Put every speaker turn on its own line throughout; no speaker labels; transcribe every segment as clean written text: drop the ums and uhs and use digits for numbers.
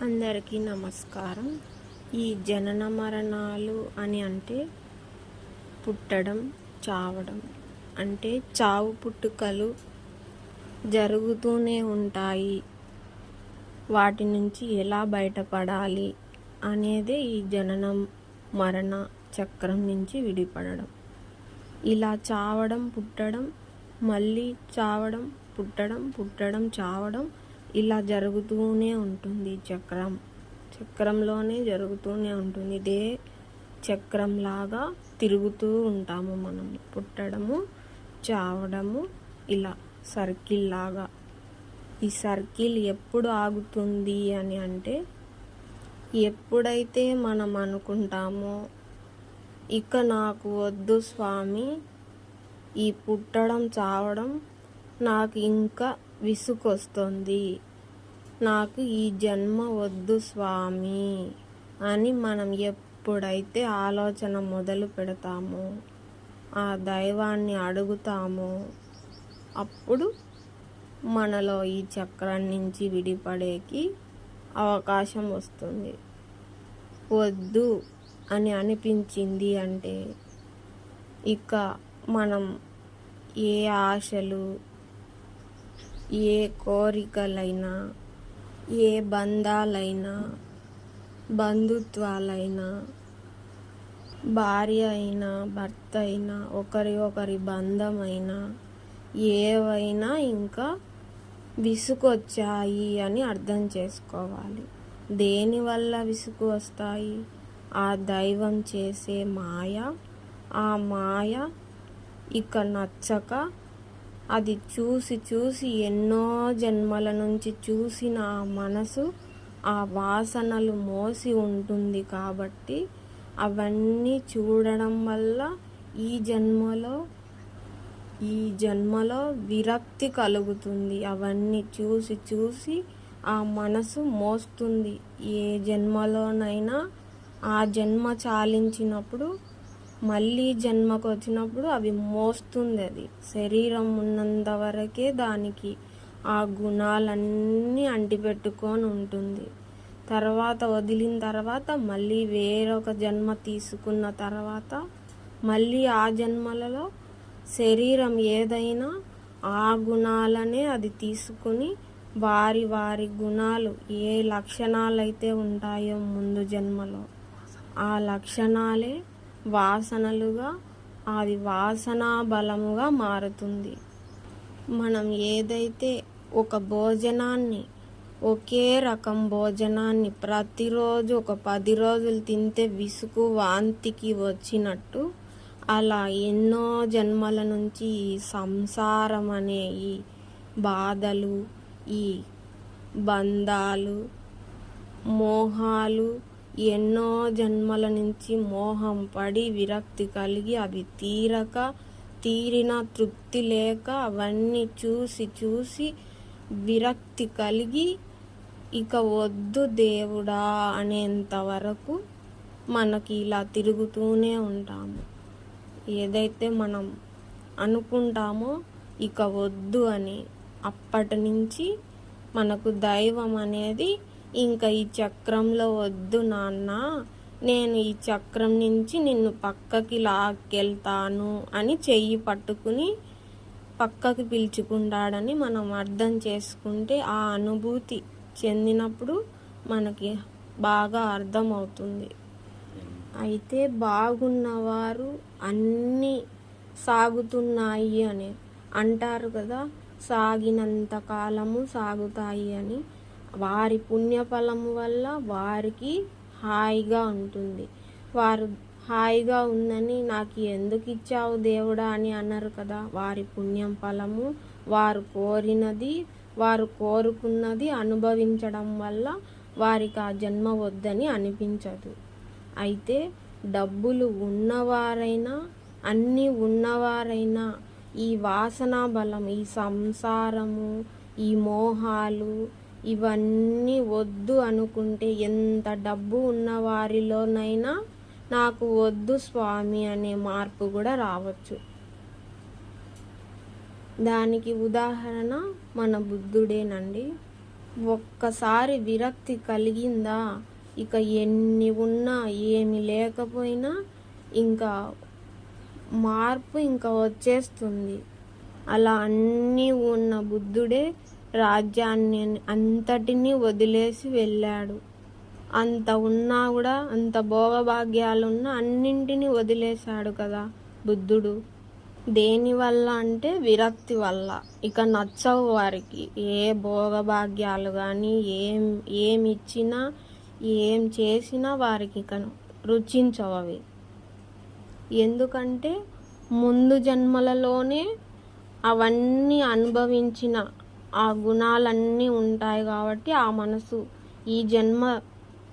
అందరికీ నమస్కారం. ఈ జనన మరణాలు అని అంటే పుట్టడం, చావడం, అంటే చావు పుట్టుకలు జరుగుతూనే ఉంటాయి. వాటి నుంచి ఎలా బయటపడాలి అనేదే ఈ జననం మరణ చక్రం నుంచి విడిపడడం. ఇలా చావడం, పుట్టడం, మళ్ళీ చావడం, పుట్టడం, చావడం ఇలా జరుగుతూనే ఉంటుంది. చక్రంలోనే జరుగుతూనే ఉంటుంది. ఇదే చక్రంలాగా తిరుగుతూ ఉంటాము మనం. పుట్టడము, చావడము, ఇలా సర్కిల్ లాగా. ఈ సర్కిల్ ఎప్పుడు ఆగుతుంది అని అంటే, ఎప్పుడైతే మనం అనుకుంటామో ఇక నాకు వద్దు స్వామి, ఈ పుట్టడం, చావడం నాకు ఇంకా విసుగొస్తుంది, నాకు ఈ జన్మ వద్దు స్వామి అని మనం ఎప్పుడైతే ఆలోచన మొదలు పెడతామో, ఆ దైవాన్ని అడుగుతామో, అప్పుడు మనలో ఈ చక్రం నుంచి విడిపడేకి అవకాశం వస్తుంది. వద్దు అని అనిపించింది అంటే ఇక మనం ఏ ఆశలు, ఏ కోరికలైనా, ఏ బంధాలైనా, బంధుత్వాలైనా, భార్య అయినా, భర్త అయినా, ఒకరి బంధమైనా, ఏవైనా ఇంకా విసుగొచ్చాయి అని అర్థం చేసుకోవాలి. దేనివల్ల విసుగు వస్తాయి? ఆ దైవం చేసే మాయ. ఆ మాయ ఇక నచ్చక, అది చూసి ఎన్నో జన్మల నుంచి చూసిన ఆ మనసు ఆ వాసనలు మోసి ఉంటుంది కాబట్టి, అవన్నీ చూడడం వల్ల ఈ జన్మలో విరక్తి కలుగుతుంది. అవన్నీ చూసి ఆ మనసు మోస్తుంది. ఏ జన్మలోనైనా ఆ జన్మ చాలించినప్పుడు మళ్ళీ జన్మకు వచ్చినప్పుడు అవి మోస్తుంది. అది శరీరం ఉన్నంత వరకే దానికి ఆ గుణాలన్నీ అంటిపెట్టుకొని ఉంటుంది. తర్వాత వదిలిన తర్వాత మళ్ళీ వేరొక జన్మ తీసుకున్న తర్వాత మళ్ళీ ఆ జన్మలలో శరీరం ఏదైనా ఆ గుణాలనే అది తీసుకుని వారి గుణాలు ఏ లక్షణాలైతే ఉంటాయో ముందు జన్మలో ఆ లక్షణాలే వాసనలుగా, అది వాసనా బలముగా మారుతుంది. మనం ఏదైతే ఒక భోజనాన్ని, ఒకే రకం భోజనాన్ని ప్రతిరోజు ఒక 10 రోజులు తింటే విసుగు, వాంతికి వచ్చినట్టు, అలా ఎన్నో జన్మల నుంచి ఈ సంసారం అనే ఈ బాధలు, ఈ బంధాలు, మోహాలు ఎన్నో జన్మల నుంచి మోహం పడి విరక్తి కలిగి, అవి తీరిన తృప్తి లేక అవన్నీ చూసి విరక్తి కలిగి ఇక వద్దు దేవుడా అనేంత వరకు మనకి ఇలా తిరుగుతూనే ఉంటాము. ఏదైతే మనం అనుకుంటామో ఇక వద్దు అని, అప్పటి నుంచి మనకు దైవం అనేది ఇంకా ఈ చక్రంలో వద్దు నాన్న, నేను ఈ చక్రం నుంచి నిన్ను పక్కకి లాక్కెళ్తాను అని చెయ్యి పట్టుకుని పక్కకి పిలుచుకుంటాడని మనం అర్థం చేసుకుంటే, ఆ అనుభూతి చెందినప్పుడు మనకి బాగా అర్థమవుతుంది. అయితే బాగున్నవారు అన్నీ సాగుతున్నాయి అని అంటారు కదా, సాగినంత కాలము సాగుతాయి అని. వారి పుణ్యఫలము వల్ల వారికి హాయిగా ఉంటుంది. వారు హాయిగా ఉందని నాకు ఎందుకు ఇచ్చావు దేవుడా అని అన్నారు కదా. వారి పుణ్యం ఫలము, వారు కోరినది, వారు కోరుకున్నది అనుభవించడం వల్ల వారికి ఆ జన్మ వద్దని అనిపించదు. అయితే డబ్బులు ఉన్నవారైనా, అన్నీ ఉన్నవారైనా ఈ వాసనా బలం, ఈ సంసారము, ఈ మోహాలు ఇవన్నీ వద్దు అనుకుంటే, ఎంత డబ్బు ఉన్న వారిలోనైనా నాకు వద్దు స్వామి అనే మార్పు కూడా రావచ్చు. దానికి ఉదాహరణ మన బుద్ధుడేనండి. ఒక్కసారి విరక్తి కలిగిందా, ఇక ఎన్ని ఉన్నా ఏమి లేకపోయినా ఇంకా మార్పు ఇంకా వచ్చేస్తుంది. అలా అన్నీ ఉన్న బుద్ధుడే రాజ్యాన్ని అంతటినీ వదిలేసి వెళ్ళాడు. అంత ఉన్నా కూడా, అంత భోగభాగ్యాలున్నా అన్నింటినీ వదిలేశాడు కదా బుద్ధుడు. దేనివల్ల అంటే విరక్తి వల్ల. ఇక నచ్చవు వారికి ఏ భోగభాగ్యాలు కానీ, ఏమి ఇచ్చినా ఏం చేసినా వారికి ఇక రుచించవు అవి. ఎందుకంటే ముందు జన్మలలోనే అవన్నీ అనుభవించిన ఆ గుణాలన్నీ ఉంటాయి కాబట్టి ఆ మనసు ఈ జన్మ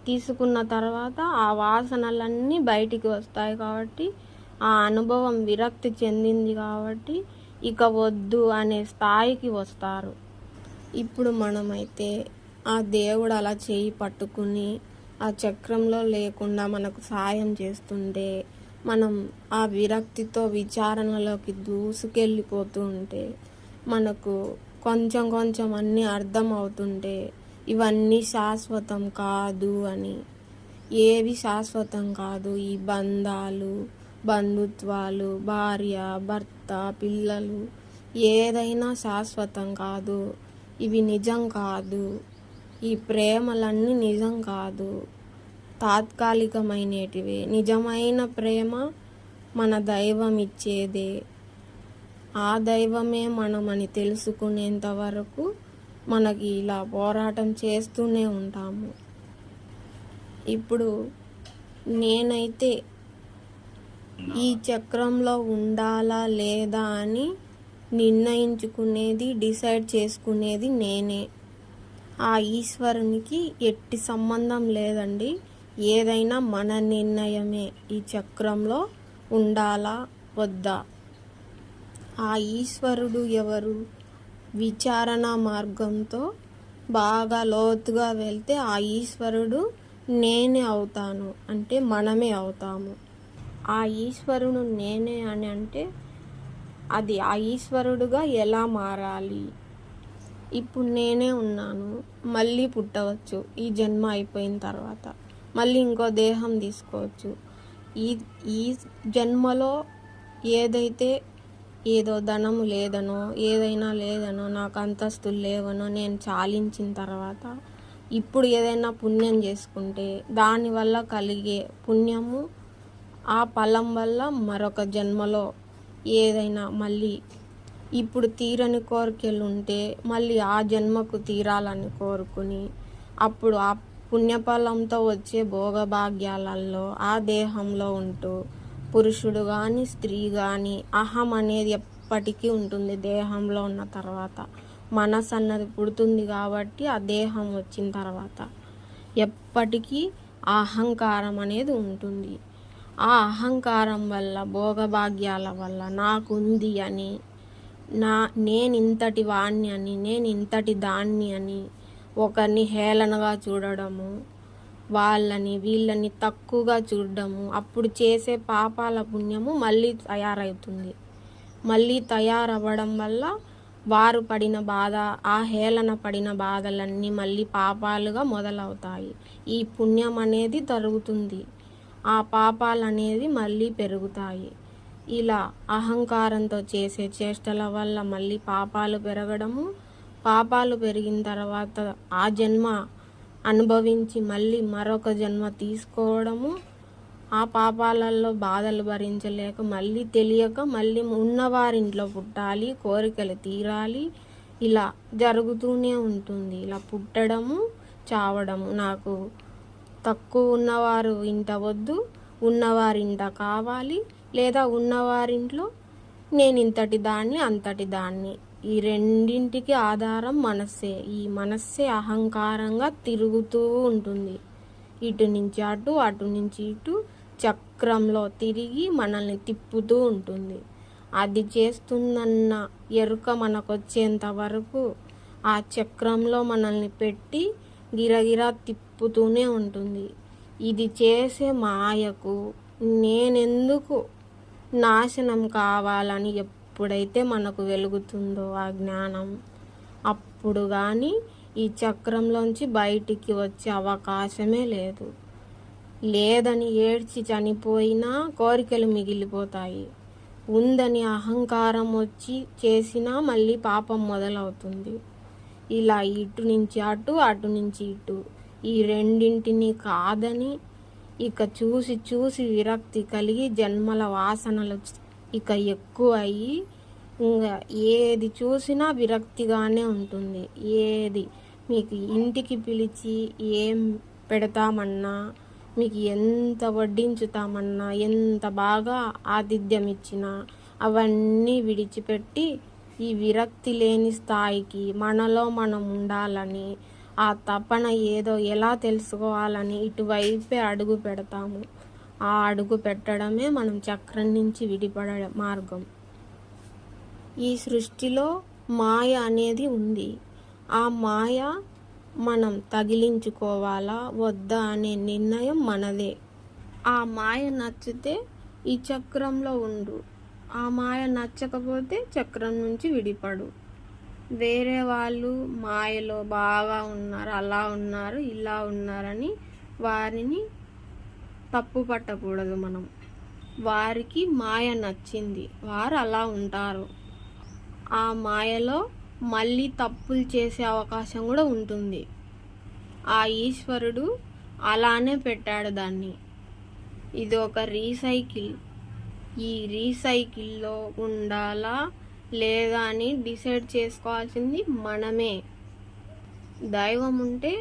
తీసుకున్న తర్వాత ఆ వాసనలన్నీ బయటికి వస్తాయి కాబట్టి ఆ అనుభవం విరక్తి చెందింది కాబట్టి ఇక వద్దు అనే స్థాయికి వస్తారు. ఇప్పుడు మనమైతే ఆ దేవుడు అలా చేయి పట్టుకుని ఆ చక్రంలో లేకుండా మనకు సాయం చేస్తుంటే, మనం ఆ విరక్తితో విచారణలోకి దూసుకెళ్ళిపోతూ ఉంటే, మనకు కొంచెం కొంచెం అన్నీ అర్థం అవుతుంటే ఇవన్నీ శాశ్వతం కాదు అని. ఏవి శాశ్వతం కాదు. ఈ బంధాలు, బంధుత్వాలు, భార్య, భర్త, పిల్లలు ఏదైనా శాశ్వతం కాదు. ఇవి నిజం కాదు. ఈ ప్రేమలన్నీ నిజం కాదు, తాత్కాలికమైనటివే. నిజమైన ప్రేమ మన దైవం ఇచ్చేదే. ఆ దైవమే మనమని తెలుసుకునేంత వరకు మనకి ఇలా పోరాటం చేస్తూనే ఉంటాము. ఇప్పుడు నేనైతే ఈ చక్రంలో ఉండాలా లేదా అని నిర్ణయించుకునేది, డిసైడ్ చేసుకునేది నేనే. ఆ ఈశ్వరునికి ఎట్టి సంబంధం లేదండి. ఏదైనా మన నిర్ణయమే. ఈ చక్రంలో ఉండాలా వద్దా. ఆ ఈశ్వరుడు ఎవరు? విచారణ మార్గంతో బాగా లోతుగా వెళ్తే ఆ ఈశ్వరుడు నేనే అవుతాను, అంటే మనమే అవుతాము. ఆ ఈశ్వరుడు నేనే అని అంటే అది ఆ ఈశ్వరుడుగా ఎలా మారాలి? ఇప్పుడు నేనే ఉన్నాను, మళ్ళీ పుట్టవచ్చు. ఈ జన్మ అయిపోయిన తర్వాత మళ్ళీ ఇంకో దేహం తీసుకోవచ్చు. ఈ జన్మలో ఏదైతే ఏదో ధనము లేదనో, ఏదైనా లేదనో, నాకు అంతస్తులు లేవనో నేను చాలించిన తర్వాత ఇప్పుడు ఏదైనా పుణ్యం చేసుకుంటే దానివల్ల కలిగే పుణ్యము, ఆ ఫలం వల్ల మరొక జన్మలో ఏదైనా మళ్ళీ ఇప్పుడు తీరని కోరికలు ఉంటే మళ్ళీ ఆ జన్మకు తీరాలని కోరుకుని అప్పుడు ఆ పుణ్యఫలంతో వచ్చే భోగభాగ్యాలలో ఆ దేహంలో ఉంటూ పురుషుడు కానీ స్త్రీ కానీ అహం అనేది ఎప్పటికీ ఉంటుంది. దేహంలో ఉన్న తర్వాత మనసు అన్నది పుడుతుంది కాబట్టి ఆ దేహం వచ్చిన తర్వాత ఎప్పటికీ ఆ అహంకారం అనేది ఉంటుంది. ఆ అహంకారం వల్ల, భోగభాగ్యాల వల్ల నాకుంది అని, నేను ఇంతటి వాణ్ణి అని, నేను ఇంతటి దాన్ని అని ఒకరిని హేళనగా చూడడము, వాళ్ళని వీళ్ళని తక్కువగా చూడడము, అప్పుడు చేసే పాపాల పుణ్యము మళ్ళీ తయారవుతుంది. మళ్ళీ తయారవ్వడం వల్ల వారు పడిన బాధ, ఆ హేళన పడిన బాధలన్నీ మళ్ళీ పాపాలుగా మొదలవుతాయి. ఈ పుణ్యం అనేది తరుగుతుంది, ఆ పాపాలు అనేది మళ్ళీ పెరుగుతాయి. ఇలా అహంకారంతో చేసే చేష్టల వల్ల మళ్ళీ పాపాలు పెరగడము, పాపాలు పెరిగిన తర్వాత ఆ జన్మ అనుభవించి మళ్ళీ మరొక జన్మ తీసుకోవడము, ఆ పాపాలలో బాధలు భరించలేక మళ్ళీ తెలియక మళ్ళీ ఉన్నవారింట్లో పుట్టాలి, కోరికలు తీరాలి. ఇలా జరుగుతూనే ఉంటుంది. ఇలా పుట్టడము, చావడము. నాకు తక్కువ ఉన్నవారు ఇంట వద్దు, ఉన్నవారింట కావాలి, లేదా ఉన్నవారింట్లో నేను ఇంతటి దాన్ని అంతటి దాన్ని. ఈ రెండింటికి ఆధారం మనస్సే. ఈ మనస్సే అహంకారంగా తిరుగుతూ ఉంటుంది. ఇటు నుంచి అటు, అటు నుంచి ఇటు చక్రంలో తిరిగి మనల్ని తిప్పుతూ ఉంటుంది. అది చేస్తుందన్న ఎరుక మనకు వచ్చేంత వరకు ఆ చక్రంలో మనల్ని పెట్టి గిరగిరా తిప్పుతూనే ఉంటుంది. ఇది చేసే మాయకు నేనెందుకు నాశనం కావాలని ఎప్పుడైతే మనకు వెలుగుతుందో ఆ జ్ఞానం, అప్పుడు కానీ ఈ చక్రంలోంచి బయటికి వచ్చే అవకాశమే లేదు. లేదని ఏడ్చి చనిపోయినా కోరికలు మిగిలిపోతాయి. ఉందని అహంకారం వచ్చి చేసినా మళ్ళీ పాపం మొదలవుతుంది. ఇలా ఇటు నుంచి అటు, అటు నుంచి ఇటు, ఈ రెండింటిని కాదని ఇక చూసి చూసి విరక్తి కలిగి జన్మల వాసనలు ఇక ఎక్కువ అయ్యి ఇంకా ఏది చూసినా విరక్తిగానే ఉంటుంది. ఏది మీకు ఇంటికి పిలిచి ఏం పెడతామన్నా, మీకు ఎంత వడ్డించుతామన్నా, ఎంత బాగా ఆతిథ్యం ఇచ్చినా అవన్నీ విడిచిపెట్టి ఈ విరక్తి లేని స్థాయికి మనలో మనం ఉండాలని, ఆ తపన ఏదో ఎలా తెలుసుకోవాలని ఇటువైపే అడుగు పెడతాము. ఆ అడుగు పెట్టడమే మనం చక్రం నుంచి విడిపడే మార్గం. ఈ సృష్టిలో మాయ అనేది ఉంది. ఆ మాయ మనం తగిలించుకోవాలా వద్దా అనే నిర్ణయం మనదే. ఆ మాయ నచ్చితే ఈ చక్రంలో ఉండు, ఆ మాయ నచ్చకపోతే చక్రం నుంచి విడిపడు. వేరే వాళ్ళు మాయలో బాగా ఉన్నారు, అలా ఉన్నారు, ఇలా ఉన్నారని వారిని తప్పు పట్టకూడదు. మనం వారికి మాయ నచ్చింది, వారు అలా ఉంటారు. ఆ మాయలో మళ్ళీ తప్పులు చేసే అవకాశం కూడా ఉంటుంది. ఆ ఈశ్వరుడు అలానే పెట్టాడు దాన్ని. ఇది ఒక రీసైకిల్. ఈ రీసైకిల్లో ఉండాలా లేదా అని డిసైడ్ చేసుకోవాల్సింది మనమే. దైవం ఉంటే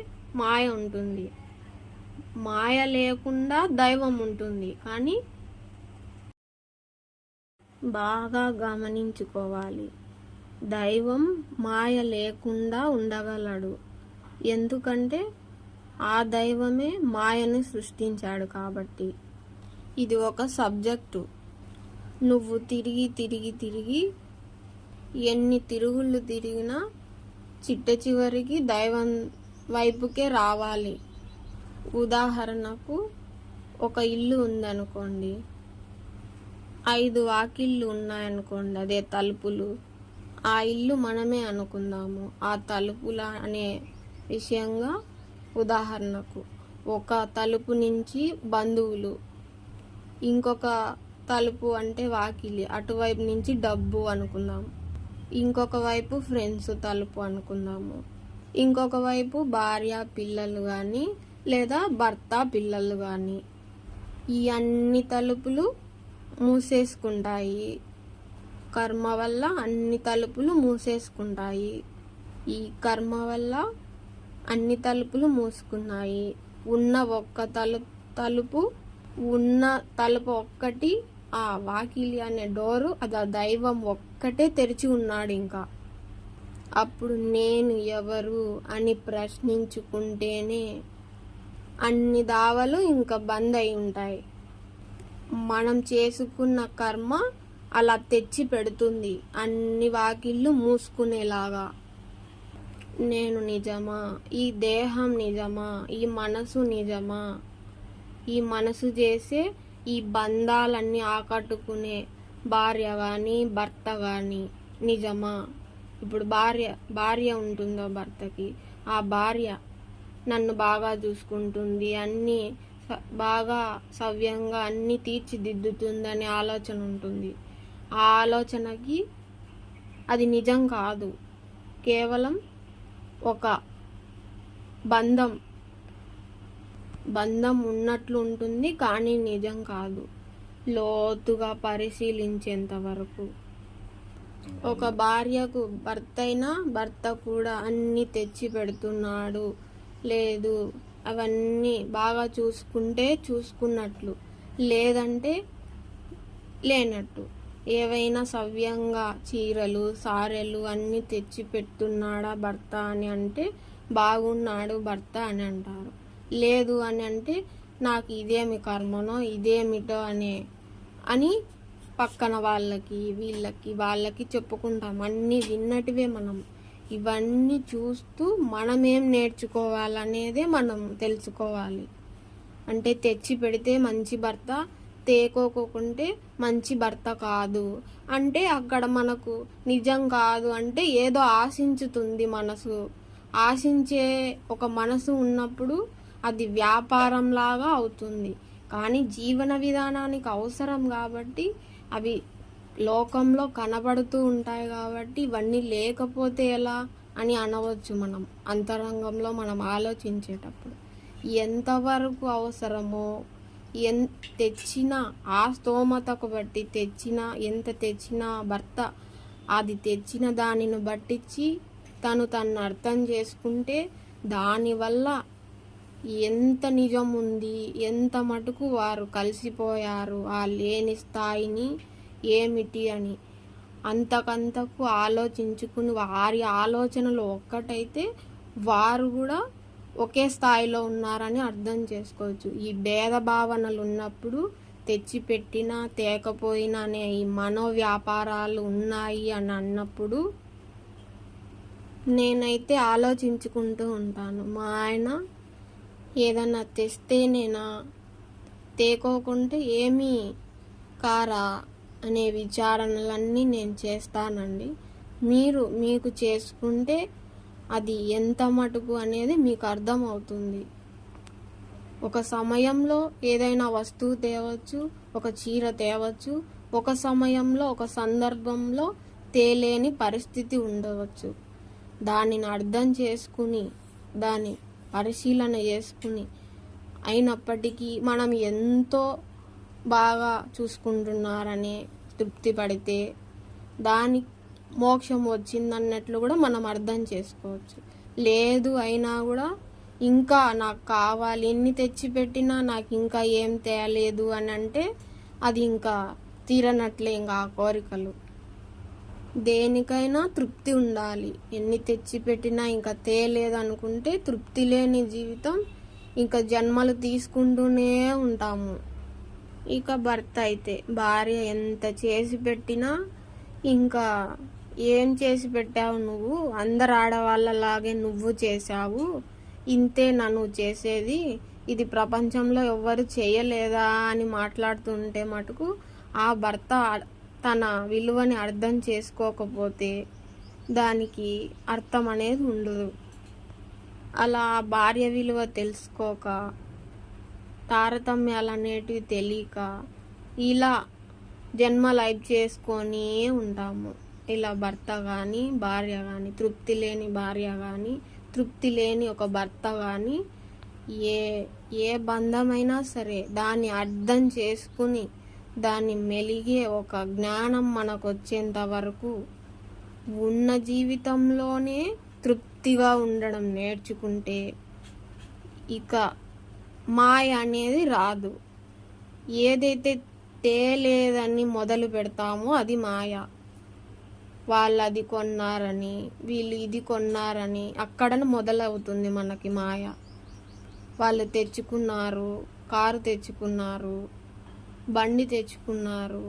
మాయ ఉంటుంది, మాయ లేకుండా దైవం ఉంటుంది. కానీ బాగా గమనించుకోవాలి, దైవం మాయ లేకుండా ఉండగలడు. ఎందుకంటే ఆ దైవమే మాయని సృష్టించాడు కాబట్టి. ఇది ఒక సబ్జెక్టు. నువ్వు తిరిగి తిరిగి తిరిగి ఎన్ని తిరుగుళ్ళు తిరిగినా చిట్ట చివరికి దైవం వైపుకే రావాలి. ఉదాహరణకు ఒక ఇల్లు ఉందనుకోండి, 5 వాకిళ్ళు ఉన్నాయనుకోండి, అదే తలుపులు. ఆ ఇల్లు మనమే అనుకుందాము. ఆ తలుపుల అనే విషయంగా ఉదాహరణకు ఒక తలుపు నుంచి బంధువులు, ఇంకొక తలుపు అంటే వాకిలి, అటువైపు నుంచి డబ్బు అనుకుందాం, ఇంకొక వైపు ఫ్రెండ్స్ తలుపు అనుకుందాము, ఇంకొక వైపు భార్య పిల్లలు కానీ లేదా భర్త పిల్లలు కానీ. ఈ అన్ని తలుపులు మూసేసుకుంటాయి. కర్మ వల్ల అన్ని తలుపులు మూసేసుకుంటాయి. ఈ కర్మ వల్ల అన్ని తలుపులు మూసుకున్నాయి. ఉన్న ఒక్క తలుపు ఉన్న తలుపు ఒక్కటి, ఆ వాకిలి అనే డోరు, అది ఆ దైవం ఒక్కటే తెరిచి ఉన్నాడు. ఇంకా అప్పుడు నేను ఎవరు అని ప్రశ్నించుకుంటేనే అన్ని దావలు ఇంకా బంద్ అయి ఉంటాయి. మనం చేసుకున్న కర్మ అలా తెచ్చి పెడుతుంది అన్ని వాకిళ్ళు మూసుకునేలాగా. నేను నిజమా, ఈ దేహం నిజమా, ఈ మనసు నిజమా, ఈ మనసు చేసే ఈ బంధాలన్నీ ఆకట్టుకునే భార్య కానీ భర్త కానీ నిజమా? ఇప్పుడు భార్య ఉంటుందో భర్తకి, ఆ భార్య నన్ను బాగా చూసుకుంటుంది, అన్నీ బాగా సవ్యంగా అన్నీ తీర్చిదిద్దుతుందనే ఆలోచన ఉంటుంది. ఆ ఆలోచనకి అది నిజం కాదు, కేవలం ఒక బంధం ఉన్నట్లు ఉంటుంది, కానీ నిజం కాదు. లోతుగా పరిశీలించేంత వరకు ఒక భార్యకు భర్త కూడా అన్నీ తెచ్చి పెడుతున్నాడు, లేదు అవన్నీ బాగా చూసుకుంటే చూసుకున్నట్లు, లేదంటే లేనట్టు. ఏవైనా సవ్యంగా చీరలు సారెలు అన్నీ తెచ్చి పెడుతున్నాడా భర్త అని అంటే బాగున్నాడు భర్త అని అంటారు. లేదు అని అంటే నాకు ఇదేమి కర్మనో ఇదేమిటో అని పక్కన వాళ్ళకి వాళ్ళకి చెప్పుకుంటాం. అన్నీ విన్నటివే మనం. ఇవన్నీ చూస్తూ మనమేం నేర్చుకోవాలనేదే మనం తెలుసుకోవాలి. అంటే తెచ్చి పెడితే మంచి భర్త, తేకోకుంటే మంచి భర్త కాదు అంటే అక్కడ మనకు నిజం కాదు అంటే ఏదో ఆశించుతుంది మనసు. ఆశించే ఒక మనసు ఉన్నప్పుడు అది వ్యాపారం లాగా అవుతుంది. కానీ జీవన విధానానికి అవసరం కాబట్టి అవి లోకంలో కనబడుతూ ఉంటాయి కాబట్టి ఇవన్నీ లేకపోతే ఎలా అని అనవచ్చు. మనం అంతరంగంలో మనం ఆలోచించేటప్పుడు ఎంతవరకు అవసరమో తెచ్చిన ఆ స్తోమతకు బట్టి ఎంత తెచ్చినా భర్త అది తెచ్చిన దానిని బట్టించి తను అర్థం చేసుకుంటే దానివల్ల ఎంత నిజం ఉంది, ఎంత మటుకు వారు కలిసిపోయారు ఆ లేని స్థాయిని ఏమిటి అని అంతకంతకు ఆలోచించుకుని వారి ఆలోచనలు ఒక్కటైతే వారు కూడా ఒకే స్థాయిలో ఉన్నారని అర్థం చేసుకోవచ్చు. ఈ భేద భావనలు ఉన్నప్పుడు తెచ్చిపెట్టినా తేకపోయినా అనే ఈ మనోవ్యాపారాలు ఉన్నాయి అని అన్నప్పుడు నేనైతే ఆలోచించుకుంటూ ఉంటాను. మా ఆయన ఏదన్నా తెస్తేనేనా తేకోకుంటే ఏమీ కారా అనే విచారణలన్నీ నేను చేస్తానండి. మీకు చేసుకుంటే అది ఎంత మటుకు అనేది మీకు అర్థమవుతుంది. ఒక సమయంలో ఏదైనా వస్తువు తేవచ్చు, ఒక చీర తేవచ్చు, ఒక సమయంలో ఒక సందర్భంలో తేలేని పరిస్థితి ఉండవచ్చు. దానిని అర్థం చేసుకుని దాన్ని పరిశీలన చేసుకుని అయినప్పటికీ మనం ఎంతో బాగా చూసుకుంటున్నారని తృప్తి పడితే దాని మోక్షం వచ్చిందన్నట్లు కూడా మనం అర్థం చేసుకోవచ్చు. లేదు అయినా కూడా ఇంకా నాకు కావాలి, ఎన్ని తెచ్చిపెట్టినా నాకు ఇంకా ఏం తేలేదు అని అంటే అది ఇంకా తీరనట్లే. ఇంకా ఆ కోరికలు దేనికైనా తృప్తి ఉండాలి. ఎన్ని తెచ్చిపెట్టినా ఇంకా తేలేదు అనుకుంటే తృప్తి లేని జీవితం ఇంకా జన్మలు తీసుకుంటూనే ఉంటాము. ఇక భర్త అయితే భార్య ఎంత చేసి పెట్టినా ఇంకా ఏం చేసి పెట్టావు నువ్వు, అందరు ఆడవాళ్ళలాగే నువ్వు చేశావు, ఇంతే నన్ను చేసేది, ఇది ప్రపంచంలో ఎవ్వరు చేయలేదా అని మాట్లాడుతుంటే మటుకు ఆ భర్త తన విలువని అర్థం చేసుకోకపోతే దానికి అర్థం అనేది ఉండదు. అలా భార్య విలువ తెలుసుకోక తారతమ్యాలు అనేటివి తెలియక ఇలా జన్మ లైఫ్ చేసుకొని ఉంటాము. ఇలా భర్త కానీ భార్య కానీ తృప్తి లేని భార్య కానీ తృప్తి లేని ఒక భర్త కానీ ఏ బంధమైనా సరే దాన్ని అర్థం చేసుకుని దాన్ని మెలిగే ఒక జ్ఞానం మనకు వచ్చేంత వరకు ఉన్న జీవితంలోనే తృప్తిగా ఉండడం నేర్చుకుంటే ఇక మాయ అనేది రాదు. ఏదైతే తేలేదని మొదలు పెడతామో అది మాయ. వాళ్ళు అది కొన్నారని వీళ్ళు ఇది కొన్నారని అక్కడ మొదలవుతుంది మనకి మాయ. వాళ్ళు తెచ్చుకున్నారు, కారు తెచ్చుకున్నారు, బండి తెచ్చుకున్నారు,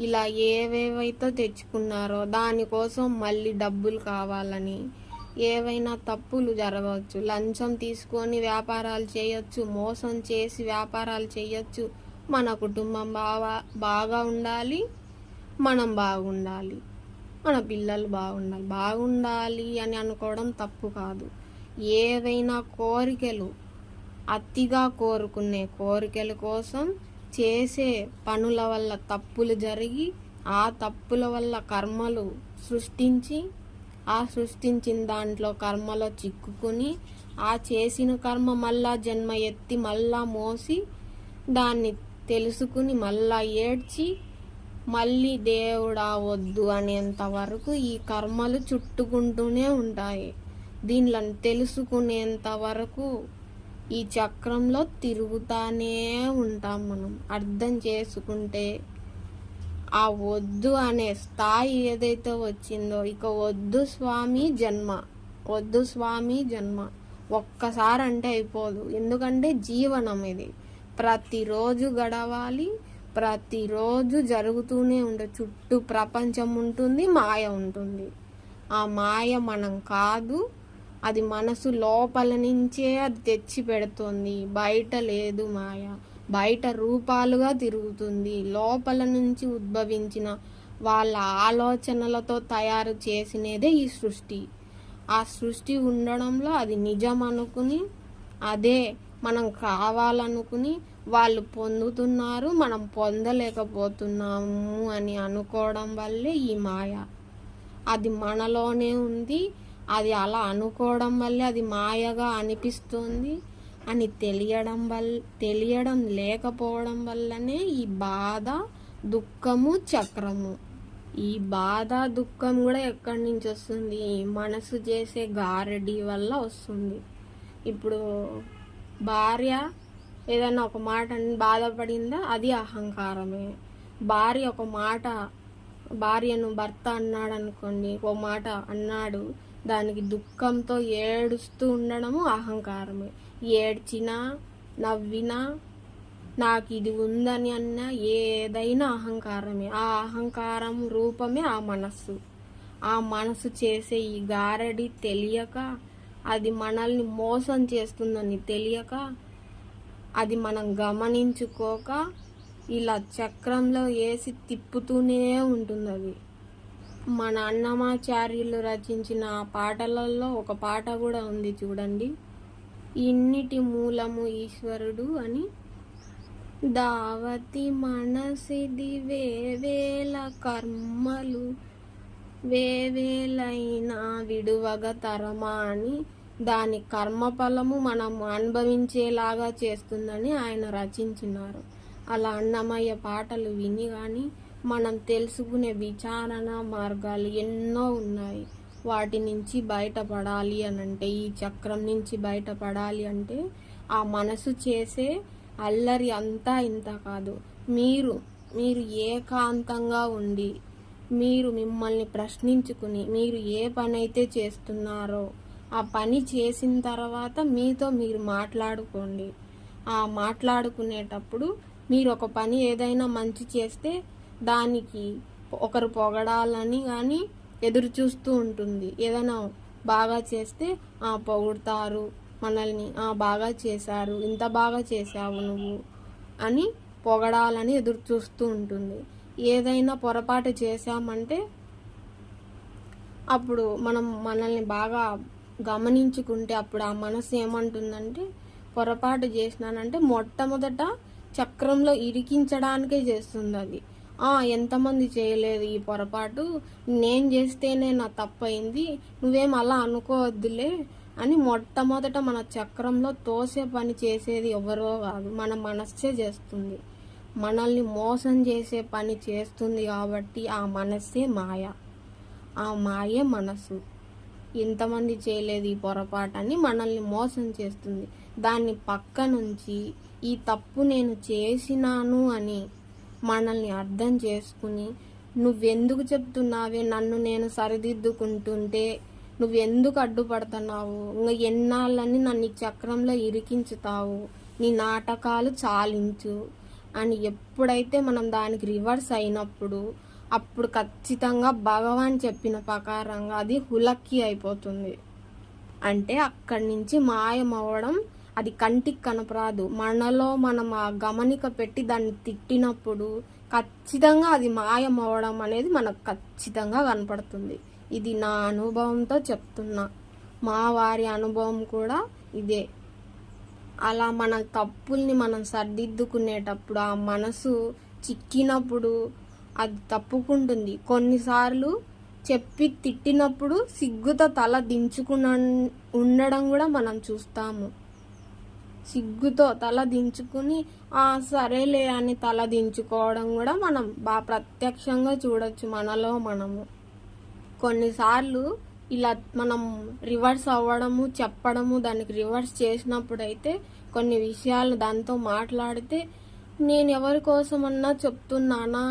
ఇలా ఏవేవైతే తెచ్చుకున్నారో దానికోసం మళ్ళీ డబ్బులు కావాలని ఏవైనా తప్పులు జరగవచ్చు. లంచం తీసుకొని వ్యాపారాలు చేయొచ్చు, మోసం చేసి వ్యాపారాలు చేయొచ్చు. మన కుటుంబం బాగా ఉండాలి, మనం బాగుండాలి, మన పిల్లలు బాగుండాలి అని అనుకోవడం తప్పు కాదు. ఏవైనా కోరికలు అతిగా కోరుకునే కోరికల కోసం చేసే పనుల వల్ల తప్పులు జరిగి ఆ తప్పుల వల్ల కర్మలు సృష్టించి ఆ సృష్టించిన దాంట్లో కర్మలో చిక్కుకుని ఆ చేసిన కర్మ మళ్ళా జన్మ ఎత్తి మళ్ళా మోసి దాన్ని తెలుసుకుని మళ్ళా ఏడ్చి మళ్ళీ దేవుడా వద్దు అనేంత వరకు ఈ కర్మలు చుట్టుకుంటూనే ఉంటాయి. దీనిలో తెలుసుకునేంత వరకు ఈ చక్రంలో తిరుగుతానే ఉంటాం. మనం అర్థం చేసుకుంటే ఆ వద్దు అనే స్థాయి ఏదైతే వచ్చిందో ఇక వద్దు స్వామి జన్మ ఒక్కసారి అంటే అయిపోదు. ఎందుకంటే జీవనం ఇది ప్రతిరోజు గడవాలి, ప్రతిరోజు జరుగుతూనే ఉంటుంది. చుట్టూ ప్రపంచం ఉంటుంది, మాయ ఉంటుంది. ఆ మాయ మనం కాదు, అది మనసు లోపల నుంచే అది తెచ్చి పెడుతుంది. బయట లేదు మాయ, బయట రూపాలుగా తిరుగుతుంది. లోపల నుంచి ఉద్భవించిన వాళ్ళ ఆలోచనలతో తయారు చేసినదే ఈ సృష్టి. ఆ సృష్టి ఉండడంలో అది నిజం అనుకుని, అదే మనం కావాలనుకుని వాళ్ళు పొందుతున్నారు, మనం పొందలేకపోతున్నాము అని అనుకోవడం వల్లే ఈ మాయ. అది మనలోనే ఉంది, అది అలా అనుకోవడం వల్లే అది మాయగా అనిపిస్తుంది అని తెలియడం లేకపోవడం వల్లనే ఈ బాధ, దుఃఖము, చక్రము. ఈ బాధ, దుఃఖం కూడా ఎక్కడి నుంచి వస్తుంది? మనసు చేసే గారడి వల్ల వస్తుంది. ఇప్పుడు భార్య ఏదైనా ఒక మాట బాధపడిందా, అది అహంకారమే. భార్యను భర్త అన్నాడు అనుకోండి, ఓ మాట అన్నాడు, దానికి దుఃఖంతో ఏడుస్తూ ఉండడము అహంకారమే. ఏడ్చినా నవ్వినా నాకు ఇది ఉందని అన్నా ఏదైనా అహంకారమే. ఆ అహంకారం రూపమే ఆ మనస్సు. ఆ మనసు చేసే ఈ గారడి తెలియక, అది మనల్ని మోసం చేస్తుందని తెలియక, అది మనం గమనించుకోక ఇలా చక్రంలో వేసి తిప్పుతూనే ఉంటుంది. అది మన అన్నమాచార్యులు రచించిన పాటలలో ఒక పాట కూడా ఉంది చూడండి, ఇన్నిటి మూలము ఈశ్వరుడు అని. దావతి మనసిది వేవేల కర్మలు వేవేలైనా విడువగ తరమా అని, దాని కర్మఫలము మనం అనుభవించేలాగా చేస్తుందని ఆయన రచించినారు. అలా అన్నమయ్య పాటలు విని కానీ మనం తెలుసుకునే విచారణ మార్గాలు ఎన్నో ఉన్నాయి. వాటి నుంచి బయటపడాలి అని అంటే, ఈ చక్రం నుంచి బయటపడాలి అంటే, ఆ మనసు చేసే అల్లరి అంతా ఇంత కాదు. మీరు ఏకాంతంగా ఉండి, మీరు మిమ్మల్ని ప్రశ్నించుకుని, మీరు ఏ పని అయితే చేస్తున్నారో ఆ పని చేసిన తర్వాత మీతో మీరు మాట్లాడుకోండి. ఆ మాట్లాడుకునేటప్పుడు మీరు ఒక పని ఏదైనా మంచి చేస్తే దానికి ఒకరు పొగడాలని కానీ ఎదురు చూస్తూ ఉంటుంది. ఏదైనా బాగా చేస్తే పొగుడతారు మనల్ని, బాగా చేశారు, ఇంత బాగా చేశావు నువ్వు అని పొగడాలని ఎదురు చూస్తూ ఉంటుంది. ఏదైనా పొరపాటు చేశామంటే అప్పుడు మనల్ని బాగా గమనించుకుంటే అప్పుడు ఆ మనసు ఏమంటుందంటే, పొరపాటు చేసినానంటే మొట్టమొదట చక్రంలో ఇరికించడానికే చేస్తుంది అది. ఎంతమంది చేయలేదు ఈ పొరపాటు, నేను చేస్తేనే నా తప్పైంది, నువ్వేం అలా అనుకోవద్దులే అని మొట్టమొదట మన చక్రంలో తోసే పని చేసేది ఎవరో కాదు, మన మనస్సే చేస్తుంది. మనల్ని మోసం చేసే పని చేస్తుంది కాబట్టి ఆ మనస్సే మాయ. ఆ మాయే మనసు. ఇంతమంది చేయలేదు ఈ పొరపాటని మనల్ని మోసం చేస్తుంది. దాన్ని పక్క నుంచి ఈ తప్పు నేను చేసినాను అని మనల్ని అర్థం చేసుకుని, నువ్వెందుకు చెప్తున్నావే, నన్ను నేను సరిదిద్దుకుంటుంటే నువ్వెందుకు అడ్డుపడుతున్నావు, ఇంకా ఎన్నాళ్ళని నన్ను చక్రంలో ఇరికించుతావు, నీ నాటకాలు చాలించు అని ఎప్పుడైతే మనం దానికి రివర్స్ అయినప్పుడు, అప్పుడు ఖచ్చితంగా భగవాన్ చెప్పిన ప్రకారంగా అది హులక్కి అయిపోతుంది. అంటే అక్కడి నుంచి మాయమవ్వడం అది కంటికి కనపరాదు. మనలో మనం ఆ గమనిక పెట్టి దాన్ని తిట్టినప్పుడు ఖచ్చితంగా అది మాయమవ్వడం అనేది మనకు ఖచ్చితంగా కనపడుతుంది. ఇది నా అనుభవంతో చెప్తున్నా, మా వారి అనుభవం కూడా ఇదే. అలా మన తప్పుల్ని మనం సరిదిద్దుకునేటప్పుడు ఆ మనసు చిక్కినప్పుడు అది తప్పుకుంటుంది. కొన్నిసార్లు చెప్పి తిట్టినప్పుడు సిగ్గుతో తల దించుకుని ఉండడం కూడా మనం చూస్తాము. సిగ్గుతో తల దించుకుని సరేలే అని తల దించుకోవడం కూడా మనం ప్రత్యక్షంగా చూడొచ్చు మనలో మనము. కొన్నిసార్లు ఇలా మనం రివర్స్ అవ్వడము, చెప్పడము, దానికి రివర్స్ చేసినప్పుడైతే కొన్ని విషయాలు దాంతో మాట్లాడితే, నేను ఎవరి కోసమన్నా చెప్తున్నానా,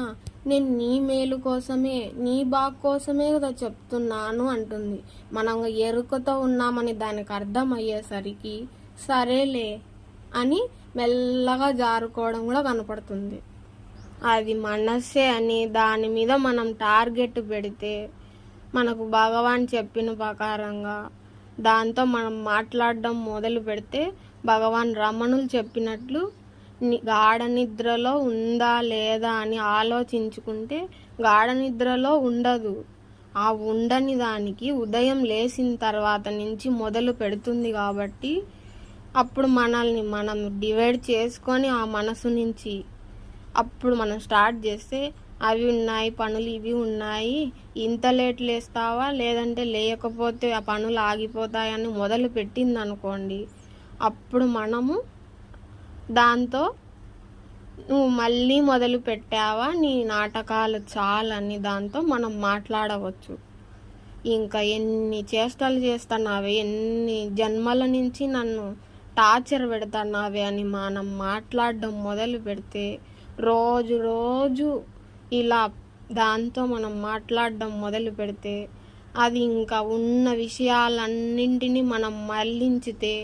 నేను నీ మేలు కోసమే, నీ బాగు కోసమే కదా చెప్తున్నాను అంటుంది. మనం ఎరుకతో ఉన్నామని దానికి అర్థం అయ్యేసరికి సరేలే అని మెల్లగా జారుకోవడం కూడా కనపడుతుంది. అది మనస్సే అని దాని మీద మనం టార్గెట్ పెడితే, మనకు భగవాన్ చెప్పిన ప్రకారంగా దాంతో మనం మాట్లాడడం మొదలు పెడితే, భగవాన్ రమణులు చెప్పినట్లు గాఢ నిద్రలో ఉందా లేదా అని ఆలోచించుకుంటే గాఢ నిద్రలో ఉండదు. ఆ ఉండని దానికి ఉదయం లేచిన తర్వాత నుంచి మొదలు పెడుతుంది. కాబట్టి అప్పుడు మనల్ని మనం డివైడ్ చేసుకొని ఆ మనసు నుంచి అప్పుడు మనం స్టార్ట్ చేస్తే అవి ఉన్నాయి పనులు, ఇవి ఉన్నాయి, ఇంత లేట్ లేస్తావా లేదంటే లేకపోతే ఆ పనులు ఆగిపోతాయని మొదలు పెట్టింది అనుకోండి, అప్పుడు మనము దాంతో నువ్వు మళ్ళీ మొదలు పెట్టావా, నీ నాటకాలు చాలని దాంతో మనం మాట్లాడవచ్చు. ఇంకా ఎన్ని చేష్టలు చేస్తున్నావే, ఎన్ని జన్మల నుంచి నన్ను టార్చర్ పెడుతున్నావే అని మనం మాట్లాడడం మొదలు పెడితే రోజు రోజు ఇలా దాంతో మనం మాట్లాడడం మొదలు పెడితే అది ఇంకా ఉన్న విషయాలన్నింటినీ మనం మళ్ళించితే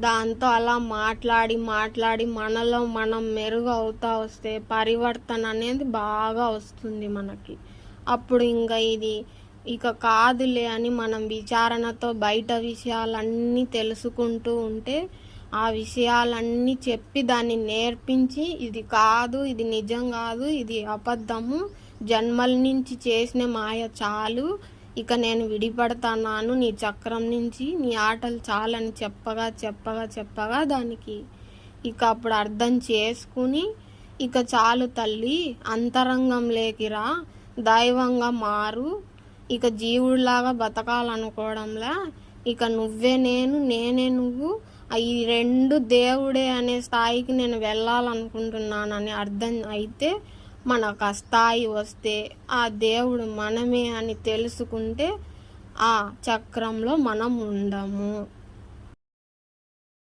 దాంతో అలా మాట్లాడి మాట్లాడి మనలో మనం మెరుగు అవుతా వస్తే పరివర్తన అనేది బాగా వస్తుంది మనకి. అప్పుడు ఇంకా ఇది ఇక కాదులే అని మనం విచారణతో బయట విషయాలన్నీ తెలుసుకుంటూ ఉంటే ఆ విషయాలన్నీ చెప్పి దాన్ని నేర్పించి ఇది కాదు, ఇది నిజం కాదు, ఇది అబద్ధము, జన్మల నుంచి చేసిన మాయ చాలు, ఇక నేను విడిపడతాను నీ చక్రం నుంచి, నీ ఆటలు చాలని చెప్పగా చెప్పగా చెప్పగా దానికి ఇక అప్పుడు అర్థం చేసుకుని ఇక చాలు తల్లి అంతరంగంలోకి రా, దైవంగా మారు, ఇక జీవుడిలాగా బతకాలనుకోవడంలా ఇక నువ్వే నేను, నేనే నువ్వు, ఈ రెండు దేవుడే అనే స్థాయికి నేను వెళ్ళాలనుకుంటున్నానని అర్థం అయితే మనకు ఆ స్థాయి వస్తే ఆ దేవుడు మనమే అని తెలుసుకుంటే ఆ చక్రంలో మనం ఉండము.